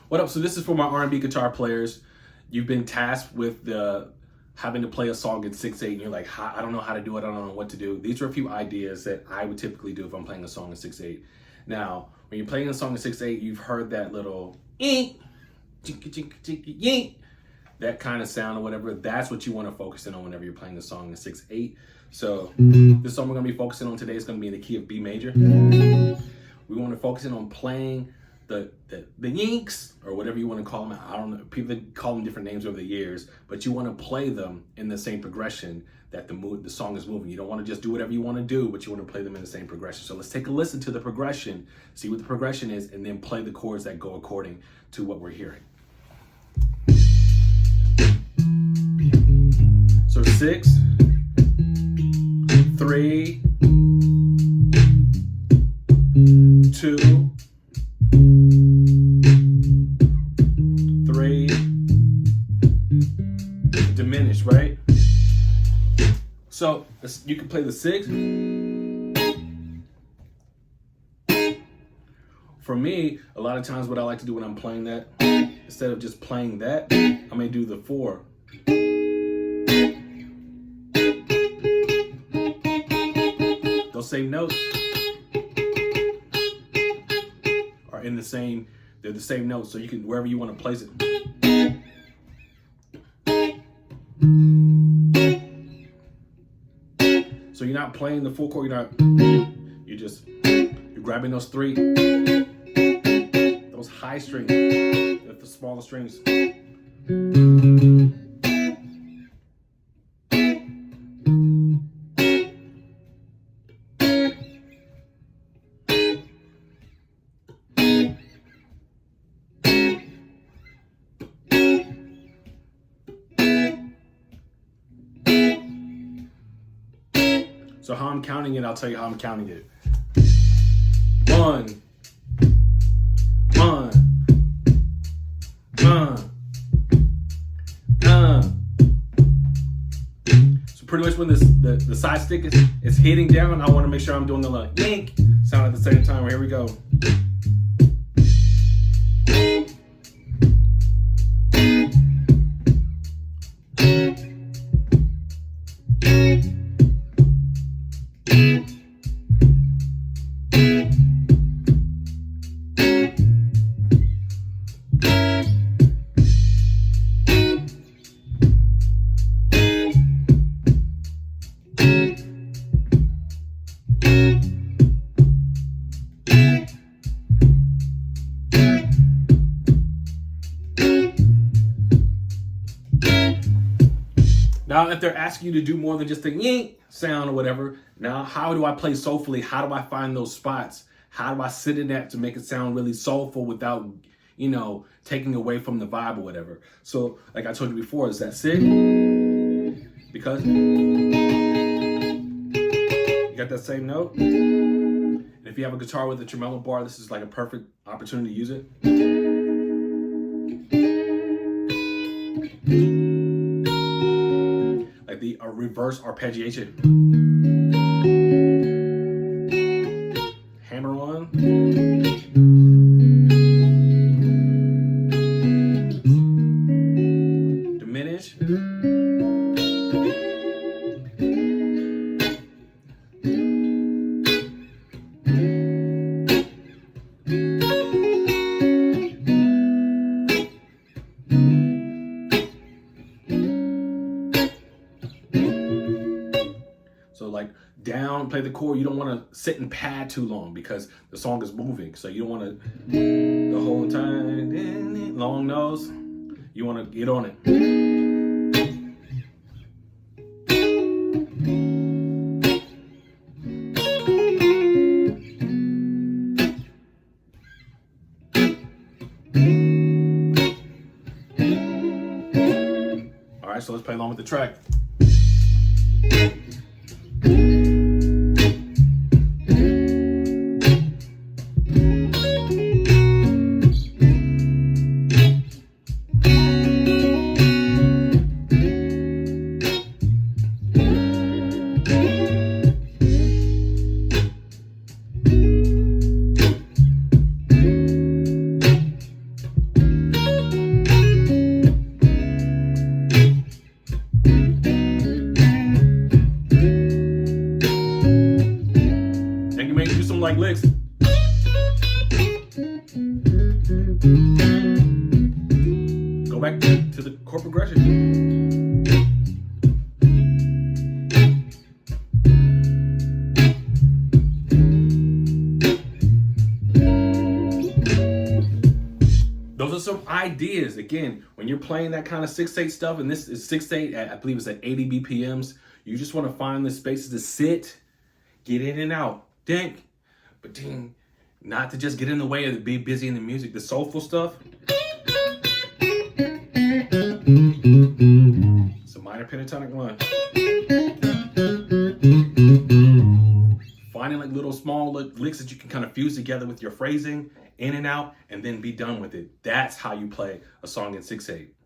What up? So this is for my R&B guitar players. You've been tasked with having to play a song in 6/8, and you're like, I don't know how to do it. I don't know what to do. These are a few ideas that I would typically do if I'm playing a song in 6/8. Now, when you're playing a song in 6/8, you've heard that little that kind of sound or whatever. That's what you want to focus in on whenever you're playing a song in 6/8. So this song we're going to be focusing on today is going to be in the key of B major. We want to focus in on playing the yinks, or whatever you want to call them. I don't know, people call them different names over the years, but you want to play them in the same progression that the song is moving. You don't want to just do whatever you want to do, but you want to play them in the same progression. So let's take a listen to the progression, see what the progression is, and then play the chords that go according to what we're hearing. So 6, 3, 2, 3, diminish, right? So you can play the 6. For me, a lot of times what I like to do when I'm playing that, instead of just playing that, I may do the 4. Those same notes are in the same, they're the same notes, so you can, wherever you want to place it. So you're not playing the full chord, you're grabbing those 3, those high strings, the smaller strings. So how I'm counting it, I'll tell you how I'm counting it. 1, 1, 1. So pretty much when the side stick is hitting down, I want to make sure I'm doing the little yank sound at the same time. Here we go. Now, if they're asking you to do more than just the yank sound or whatever, now how do I play soulfully? How do I find those spots? How do I sit in that to make it sound really soulful without, taking away from the vibe or whatever? So, like I told you before, it's that sit, because you got that same note. And if you have a guitar with a tremolo bar, this is like a perfect opportunity to use it. A reverse arpeggiation. Hammer on. Diminish. So like down, play the chord. You don't want to sit and pad too long because the song is moving. So you don't want to the whole time, long nose. You want to get on it. All right, so let's play along with the track. Go back to the chord progression. Those are some ideas. Again, when you're playing that kind of 6/8 stuff, and this is 6/8, I believe it's at 80 BPMs, you just want to find the spaces to sit, get in and out, ding, but ding, not to just get in the way of be busy in the music. The soulful stuff, it's a minor pentatonic one. Finding like little small licks that you can kind of fuse together with your phrasing, in and out, and then be done with it. That's how you play a song in 6/8.